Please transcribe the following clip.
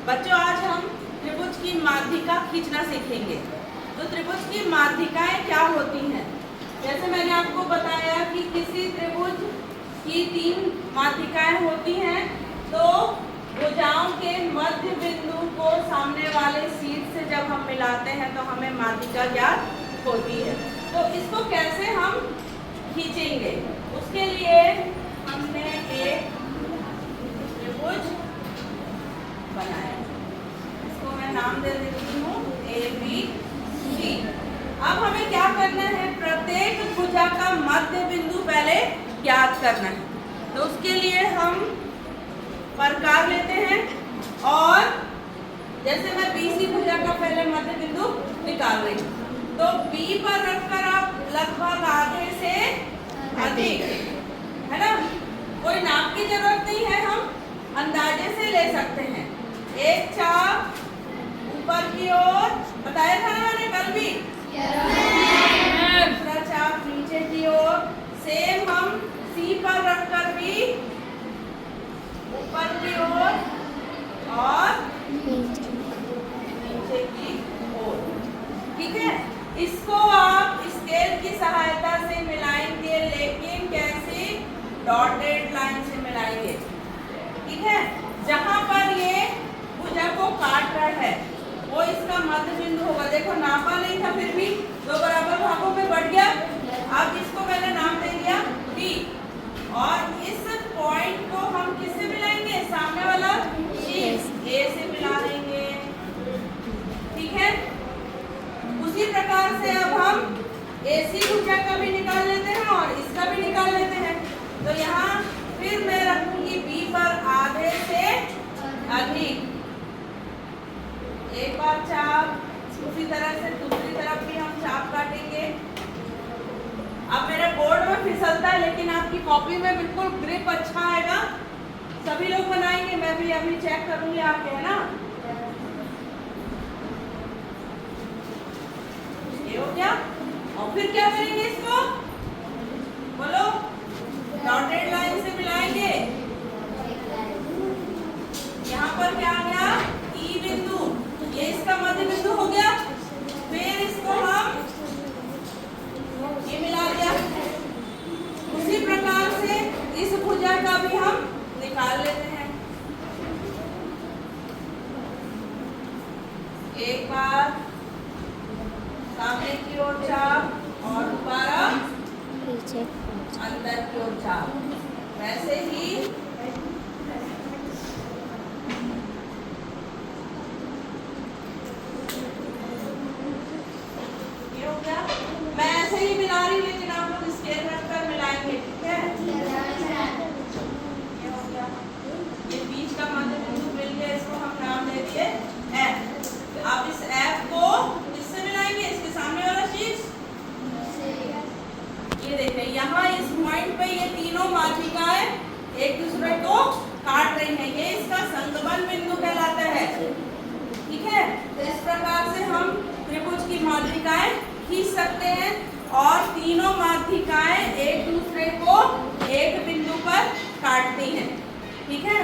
बच्चों आज हम त्रिभुज की माध्यिका खींचना सीखेंगे। तो त्रिभुज की माध्यिकाएं क्या होती हैं? जैसे मैंने आपको बताया कि किसी त्रिभुज की 3 माध्यिकाएं होती हैं, तो भुजाओं के मध्य बिंदु को सामने वाले शीर्ष से जब हम मिलाते हैं तो हमें माध्यिका ज्ञात होती है। तो इसको कैसे हम खींचेंगे, उसके लिए हमने एक त्रिभुज बनाया। इसको मैं नाम दे देती हूँ ABC। अब हमें क्या करना है, प्रत्येक भुजा का मध्य बिंदु पहले ज्ञात करना है। तो उसके लिए हम प्रकार लेते हैं और जैसे मैं BC भुजा का पहले मध्य बिंदु निकाल रही हूँ, तो B पर रखकर आप लगभग आधे से अधिक, है ना, कोई नाप की जरूरत नहीं है, हम अंदाजे से ले सकते हैं। एक चाप ऊपर की ओर, बताया था ना मैंने कल भी, दूसरा चाप नीचे की ओर। सेम हम C पर रखकर भी ऊपर की ओर और नीचे की ओर, ठीक है। इसको आप स्केल की सहायता से मिलाएंगे, लेकिन कैसे? डॉटेड लाइन से मिलाएंगे, ठीक है। जहां पर ये भुजा को काट रहा है वो इसका मध्य बिंदु होगा। देखो नापा नहीं था, फिर भी 2 बराबर भागों में बढ़ गया। अब इसको मैंने नाम दे दिया D, और इस पॉइंट को हम किससे मिलाएंगे? सामने वाला शीर्ष A से मिला देंगे, ठीक है। उसी प्रकार से अब हम AC भुजा का भी निकाल लेते हैं और इसका भी निकाल लेते हैं। तो यहाँ फिर मैं रखूंगी B पर आधे से अधिक, एक बार चाप, उसी तरह से दूसरी तरफ भी हम चाप काटेंगे। अब मेरे बोर्ड में फिसलता है, लेकिन आपकी कॉपी में बिल्कुल ग्रिप अच्छा आएगा। सभी लोग बनाएंगे, मैं भी अभी चेक करूंगी आपके, है ना। ये हो गया। और फिर क्या करेंगे इसको? बोलो, डॉटेड लाइन से मिलाएंगे। यहाँ पर क्या आ गया? E बिंदु, ये इसका मध्य बिंदु हो गया। फिर इसको हम ये मिला दिया। उसी प्रकार से इस भुजा का भी हम निकाल लेते हैं। एक बार सामने की ओर चाप और दोबारा अंदर की ओर चाप, वैसे ही ये हो गया। मैं ऐसे ही मिला रही हूँ, लेकिन आप लोग स्केल रखकर मिलाएंगे, ठीक है। ये हो गया, ये बीच का मध्य बिंदु मिल गया, इसको हम नाम दे दिए F। अब इस F को किससे मिलाएंगे? इसके सामने वाला शीर्ष। ये देखिए, यहाँ इस पॉइंट पे ये तीनों माध्यिकाएं एक दूसरे को काट रही हैं, ये इसका संगमन बिंदु कहलाता है, ठीक है। तो इस प्रकार से हम त्रिभुज की माध्यिकाएं खींच सकते हैं और तीनों माध्यिकाएं एक दूसरे को एक बिंदु पर काटती हैं, ठीक है।